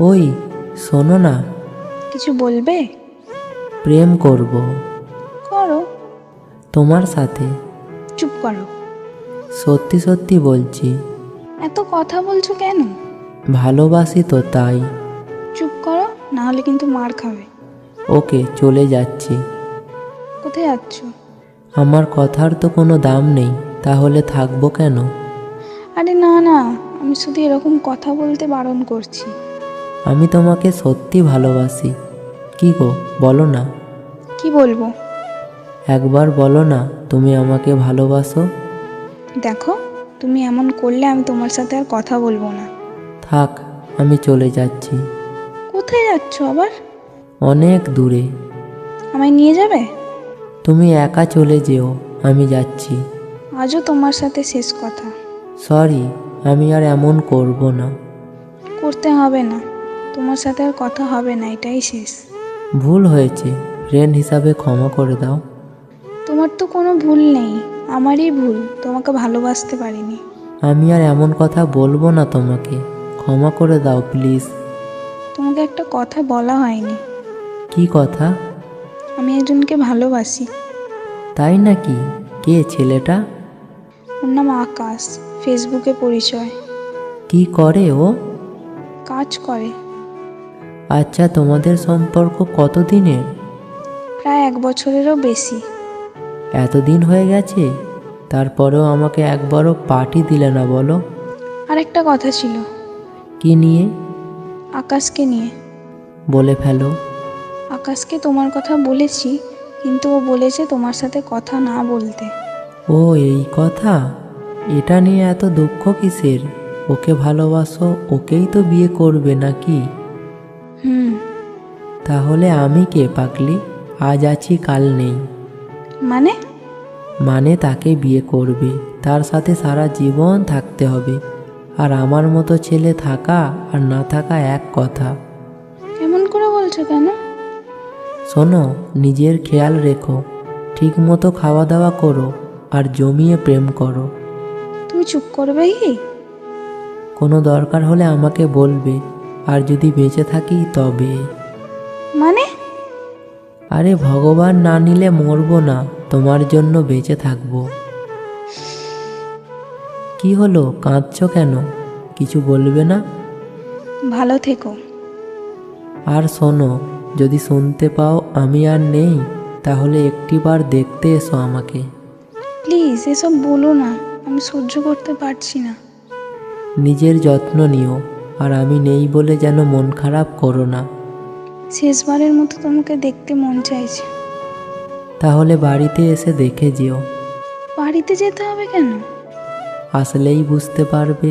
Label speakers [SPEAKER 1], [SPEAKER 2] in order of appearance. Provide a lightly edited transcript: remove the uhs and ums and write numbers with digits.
[SPEAKER 1] ওই শোনো না,
[SPEAKER 2] কিছু বলবে?
[SPEAKER 1] প্রেম করব
[SPEAKER 2] করো।
[SPEAKER 1] তোমার সাথে।
[SPEAKER 2] চুপ করো।
[SPEAKER 1] সত্যি সত্যি বলছি,
[SPEAKER 2] এত কথা বলছো কেন?
[SPEAKER 1] ভালোবাসি তো তাই।
[SPEAKER 2] চুপ করো, না হলে কিন্তু মার খাবে।
[SPEAKER 1] ওকে, চলে যাচ্ছি।
[SPEAKER 2] কোথায় যাচ্ছ?
[SPEAKER 1] আমার কথার তো কোনো দাম নেই, তাহলে থাকবো কেন?
[SPEAKER 2] আরে না না, আমি শুধু এরকম কথা বলতে বারণ করছি।
[SPEAKER 1] আমি তোমাকে সত্যি ভালোবাসি। কি গো, বলো না।
[SPEAKER 2] কি বলবো?
[SPEAKER 1] একবার বলো না তুমি আমাকে ভালোবাসো।
[SPEAKER 2] দেখো, তুমি এমন করলে আমি তোমার সাথে আর কথা বলবো না।
[SPEAKER 1] থাক, আমি চলে যাচ্ছি।
[SPEAKER 2] কোথায় যাচ্ছ আবার?
[SPEAKER 1] অনেক দূরে।
[SPEAKER 2] আমায় নিয়ে যাবে?
[SPEAKER 1] তুমি একা চলে যেও, আমি যাচ্ছি।
[SPEAKER 2] আজও তোমার সাথে শেষ কথা।
[SPEAKER 1] সরি, আমি আর এমন করব না।
[SPEAKER 2] করতে হবে না, তোমার সাথে আর কথা হবে না, এটাই শেষ।
[SPEAKER 1] ভুল হয়েছে, ফ্রেন্ড হিসাবে ক্ষমা করে দাও।
[SPEAKER 2] তোমার তো কোনো ভুল নেই, আমারই ভুল, তোমাকে ভালোবাসতে পারিনি।
[SPEAKER 1] আমি আর এমন কথা বলবো না তোমাকে, ক্ষমা করে দাও প্লিজ।
[SPEAKER 2] তোমাকে একটা কথা বলা হয়নি।
[SPEAKER 1] কি কথা?
[SPEAKER 2] আমি একজনকে ভালোবাসি।
[SPEAKER 1] তাই নাকি? কে ছেলেটা?
[SPEAKER 2] ওর নাম আকাশ, ফেসবুকে পরিচয়।
[SPEAKER 1] কি করে ও?
[SPEAKER 2] কাজ করে।
[SPEAKER 1] আচ্ছা, তোমাদের সম্পর্ক কতদিনের?
[SPEAKER 2] প্রায় 1 বছরেরও বেশি।
[SPEAKER 1] এতদিন হয়ে গেছে, তারপরেও আমাকে একবারও পার্টি দিলে না বলো?
[SPEAKER 2] আর একটা কথা ছিল।
[SPEAKER 1] কি নিয়ে?
[SPEAKER 2] আকাশকে নিয়ে।
[SPEAKER 1] বলে ফেলো।
[SPEAKER 2] আকাশকে তোমার কথা বলেছি, কিন্তু ও বলেছে তোমার সাথে কথা না বলতে।
[SPEAKER 1] ও এই কথা? এটা নিয়ে এত দুঃখ কিসের? ওকে ভালোবাসো, ওকেই তো বিয়ে করবে নাকি?
[SPEAKER 2] হুম।
[SPEAKER 1] তাহলে আমি কে পাগলি? আজ আছি কাল নেই।
[SPEAKER 2] মানে?
[SPEAKER 1] মানে তাকে বিয়ে করবে, তার সাথে সারা জীবন থাকতে হবে। আর আমার মতো ছেলে থাকা আর না থাকা এক কথা।
[SPEAKER 2] এমন করে বলছো কেন?
[SPEAKER 1] শোনো, নিজের খেয়াল রেখো, ঠিক মতো খাওয়া দাওয়া করো, আর জমিয়ে প্রেম করো।
[SPEAKER 2] তুমি চুপ করবে কি?
[SPEAKER 1] কোনো দরকার হলে আমাকে বলবে, আর যদি বেঁচে থাকি তবে।
[SPEAKER 2] মানে?
[SPEAKER 1] আরে ভগবান না নিলে মরবো না, তোমার জন্য বেঁচে থাকবো। কি হলো, কাঁদছো কেন? কিছু বলবে না?
[SPEAKER 2] ভালো থেকো।
[SPEAKER 1] আর শোনো, যদি শুনতে পাও আমি আর নেই, তাহলে একটিবার দেখতে এসো আমাকে।
[SPEAKER 2] প্লিজ এসব বলো না, আমি সহ্য করতে পারছি না।
[SPEAKER 1] নিজের যত্ন নিও, আর আমি নেই বলে যেন মন খারাপ করো না।
[SPEAKER 2] শেষবারের মতো তোমাকে দেখতে মন চাইছে।
[SPEAKER 1] তাহলে বাড়িতে এসে দেখে যেও।
[SPEAKER 2] বাড়িতে যেতে হবে কেন?
[SPEAKER 1] আসলেই বুঝতে পারবে।